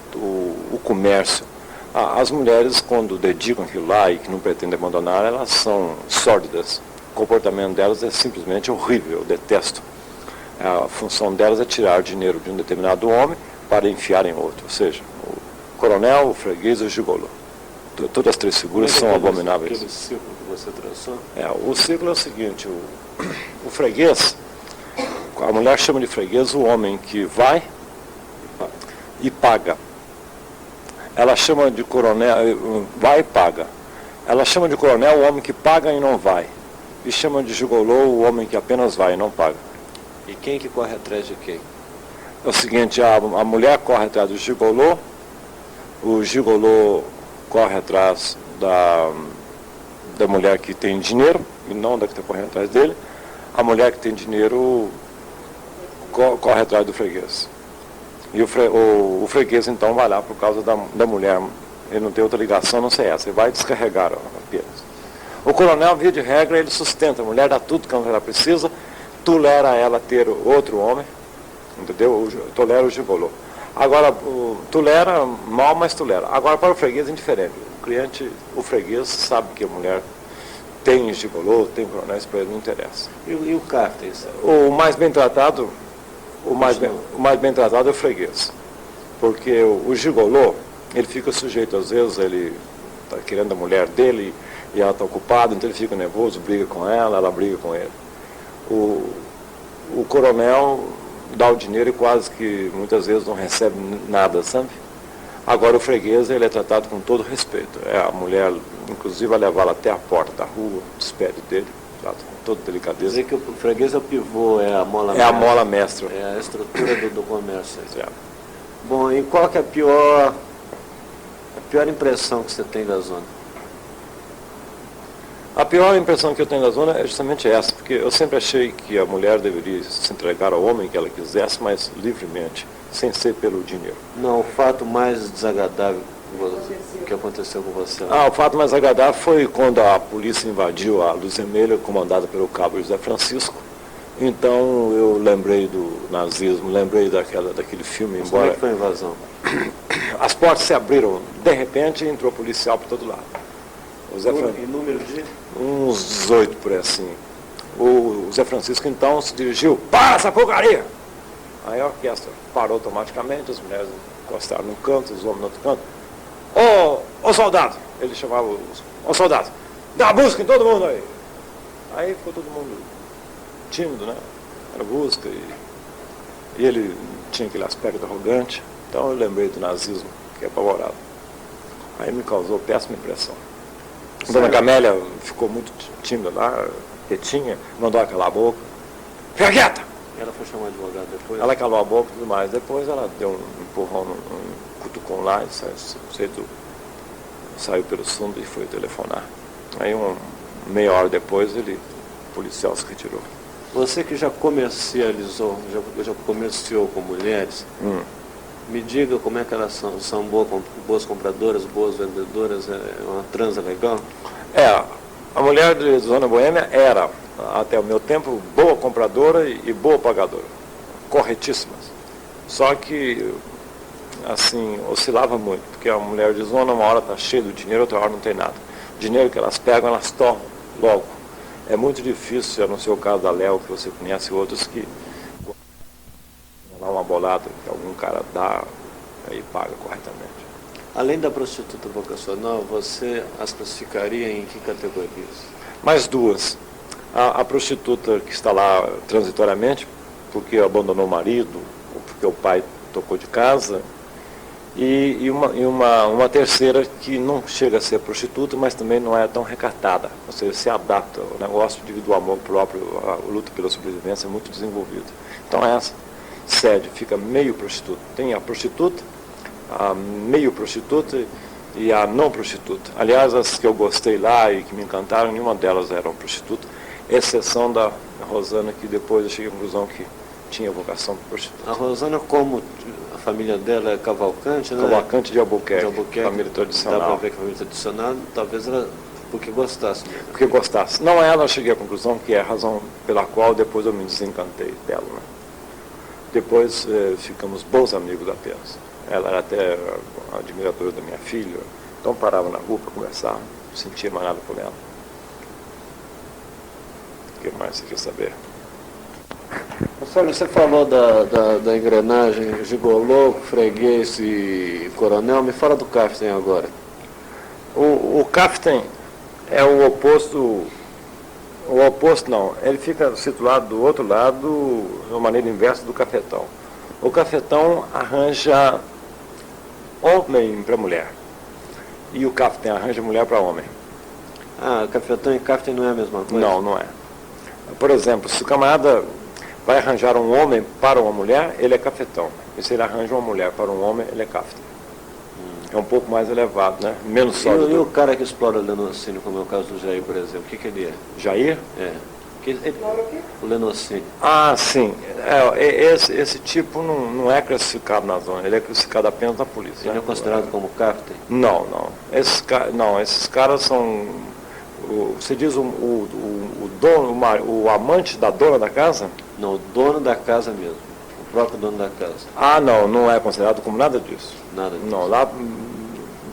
comércio. As mulheres, quando dedicam aquilo lá e que não pretendem abandonar, elas são sórdidas. O comportamento delas é simplesmente horrível, eu detesto. A função delas é tirar dinheiro de um determinado homem para enfiar em outro. Ou seja, o coronel, o freguês e o gigolô. Todas as 3 figuras são abomináveis. Aquele círculo que você traçou? O círculo é o seguinte, o freguês, a mulher chama de freguês o homem que vai e paga. Ela chama de coronel, vai e paga. Ela chama de coronel o homem que paga e não vai. E chama de gigolô o homem que apenas vai e não paga. E quem que corre atrás de quem? É o seguinte, a mulher corre atrás do gigolô, o gigolô corre atrás da mulher que tem dinheiro, e não da que está correndo atrás dele. A mulher que tem dinheiro corre atrás do freguês. E o freguês, então, vai lá por causa da mulher. Ele não tem outra ligação, não sei essa. Ele vai descarregar apenas. O coronel, via de regra, ele sustenta a mulher, dá tudo que ela precisa, tolera ela ter outro homem, entendeu? Tolera o gigolô. Agora, tolera mal, mas tolera. Agora, para o freguês é indiferente. O freguês sabe que a mulher tem gigolô, tem coronéis, para ele não interessa. E o cárter? O mais bem tratado, o mais bem tratado é o freguês. Porque o gigolô, ele fica sujeito, às vezes, ele está querendo a mulher dele e ela está ocupada, então ele fica nervoso, briga com ela briga com ele. O coronel dá o dinheiro e quase que muitas vezes não recebe nada, sabe? Agora o freguês, ele é tratado com todo respeito. A mulher, inclusive, vai levá-lo até a porta da rua, despede dele, trata com toda delicadeza. Quer dizer que o freguês é o pivô, é a mola mestra. É a mola mestra. É a estrutura do comércio. É. Bom, e qual que é a pior impressão que você tem da zona? A pior impressão que eu tenho da zona é justamente essa, porque eu sempre achei que a mulher deveria se entregar ao homem que ela quisesse, mas livremente, sem ser pelo dinheiro. Não, o fato mais desagradável que aconteceu com você? O fato mais agradável foi quando a polícia invadiu a Luz Vermelha, comandada pelo cabo José Francisco. Então eu lembrei do nazismo, lembrei daquele filme, Mas embora... Como é que foi a invasão? As portas se abriram, de repente entrou policial por todo lado. Em número de? Uns 18 por aí assim. O Zé Francisco então se dirigiu, para essa porcaria! Aí a orquestra parou automaticamente, as mulheres encostaram num canto, os homens no outro canto. Ô soldado! Ele chamava ô soldado, dá busca em todo mundo aí! Aí ficou todo mundo tímido, né? Era busca e ele tinha aquele aspecto arrogante. Então eu lembrei do nazismo, que é apavorado. Aí me causou péssima impressão. A dona Camélia ficou muito tímida lá, quietinha, mandou ela calar a boca. Fica quieta! Ela foi chamar advogado depois? Ela calou a boca e tudo mais. Depois ela deu um empurrão, um cutucão lá e saiu pelo fundo e foi telefonar. Aí meia hora depois o policial se retirou. Você que já comercializou, já comerciou com mulheres, me diga como é que elas são boas compradoras, boas vendedoras, é uma transa legal? A mulher de Zona Boêmia era, até o meu tempo, boa compradora e boa pagadora, corretíssimas. Só que, assim, oscilava muito, porque a mulher de Zona, uma hora está cheia do dinheiro, outra hora não tem nada. O dinheiro que elas pegam, elas tornam logo. É muito difícil, a não ser o caso da Léo, que você conhece, outros que uma bolada que algum cara dá e paga corretamente. Além da prostituta vocacional, você as classificaria em que categorias? Mais duas. A prostituta que está lá transitoriamente, porque abandonou o marido, ou porque o pai tocou de casa, e uma terceira que não chega a ser prostituta, mas também não é tão recatada, ou seja, se adapta. O negócio do amor próprio, a luta pela sobrevivência é muito desenvolvida. Então essa sede fica meio prostituta. Tem a prostituta, a meio prostituta e a não prostituta. Aliás, as que eu gostei lá e que me encantaram, nenhuma delas eram prostituta, exceção da Rosana, que depois eu cheguei à conclusão que tinha vocação para prostituta. A Rosana, como a família dela é Cavalcante, né? Cavalcante de Albuquerque, Albuquerque, família tradicional. Dá para ver que a família tradicional, talvez ela porque gostasse mesmo. Porque gostasse. Não é ela, eu cheguei à conclusão que é a razão pela qual depois eu me desencantei dela, né? Depois ficamos bons amigos apenas. Ela era até admiradora da minha filha, então parava na rua para conversar, não sentia mais nada por ela. O que mais você quer saber? Você falou da engrenagem gigolô, freguês e coronel, me fala do Kaften agora. O Kaften é o oposto não, ele fica situado do outro lado, de uma maneira inversa do cafetão. O cafetão arranja homem para mulher, e o Kaften arranja mulher para homem. Cafetão e Kaften não é a mesma coisa? Não é. Por exemplo, se o camarada vai arranjar um homem para uma mulher, ele é cafetão. E se ele arranja uma mulher para um homem, ele é Kaften. É um pouco mais elevado, né? Menos sólido. E o cara que explora o lenocínio, como é o caso do Jair, por exemplo, o que ele é? Jair? O lenocínio. Sim. Esse tipo não é classificado na zona, ele é classificado apenas na polícia. Ele é considerado como Kaften? Não. Esses caras são... Você diz o dono, o amante da dona da casa? Não, o dono da casa mesmo. próprio dono da casa? Ah, não, não é considerado como nada disso. Nada disso. Não, lá,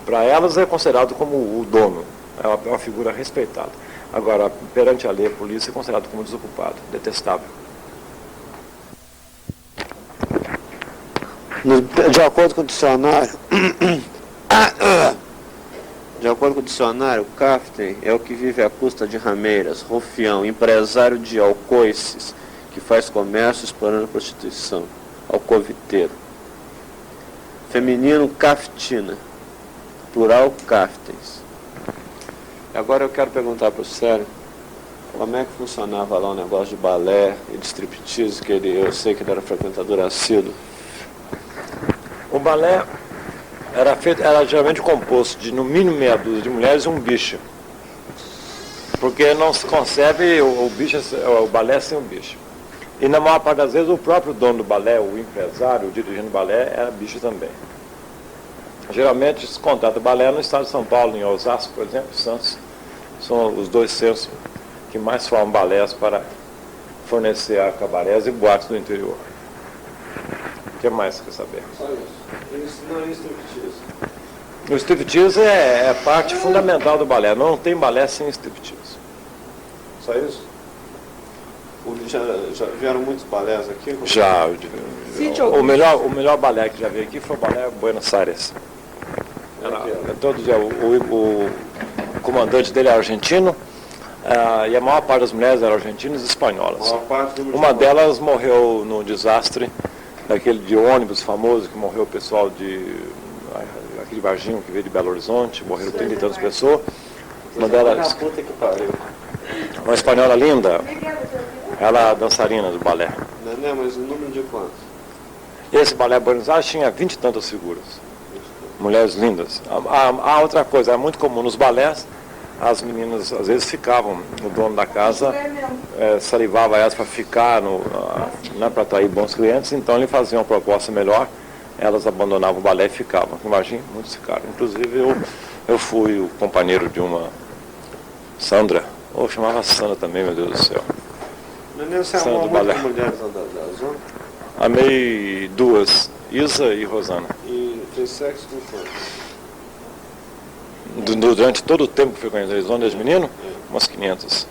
para elas é considerado como o dono, é uma figura respeitada. Agora, perante a lei, a polícia é considerado como desocupado, detestável. De acordo com o dicionário, o captain é o que vive à custa de rameiras, rufião, empresário de alcoices, que faz comércio explorando a prostituição, alcoviteiro. Feminino, caftina, plural, caftens. Agora eu quero perguntar para o Célio, como é que funcionava lá o negócio de balé e de striptease, que eu sei que ele era frequentador assíduo. O balé era geralmente composto de no mínimo meia dúzia de mulheres e um bicho. Porque não se concebe o balé sem o bicho. E na maior parte das vezes o próprio dono do balé, o empresário, o dirigente do balé, era bicho também. Geralmente se contrata balé no estado de São Paulo, em Osasco, por exemplo, Santos. São os dois centros que mais formam balés para fornecer a cabarés e boates do interior. O que mais você quer saber? Só isso. Não é striptease. O striptease é parte fundamental do balé. Não tem balé sem striptease. Só isso? Já vieram muitos balés aqui? Já. O melhor balé que já veio aqui foi o balé Buenos Aires. Todo dia, o comandante dele é argentino, e a maior parte das mulheres eram argentinas e espanholas. Uma delas morreu no desastre daquele de ônibus famoso, que morreu o pessoal aqui de Varginho, que veio de Belo Horizonte, morreram 30 e tantas pessoas. Uma delas, uma espanhola linda, ela é dançarina do balé. Não, mas o número de quantos? Esse balé Buenos Aires tinha 20 e tantas figuras. Mulheres lindas. A outra coisa, é muito comum nos balés, as meninas às vezes ficavam, o dono da casa salivava elas para ficar, para atrair bons clientes, então ele fazia uma proposta melhor, elas abandonavam o balé e ficavam. Imagina, muitos ficaram. Inclusive eu fui o companheiro de uma Sandra, ou chamava Sandra também, meu Deus do céu. Você amou muitas mulheres da zona? Amei duas, Isa e Rosana. E fez sexo com quantas? Durante todo o tempo que fui conhecer a zona desde menino, umas 500.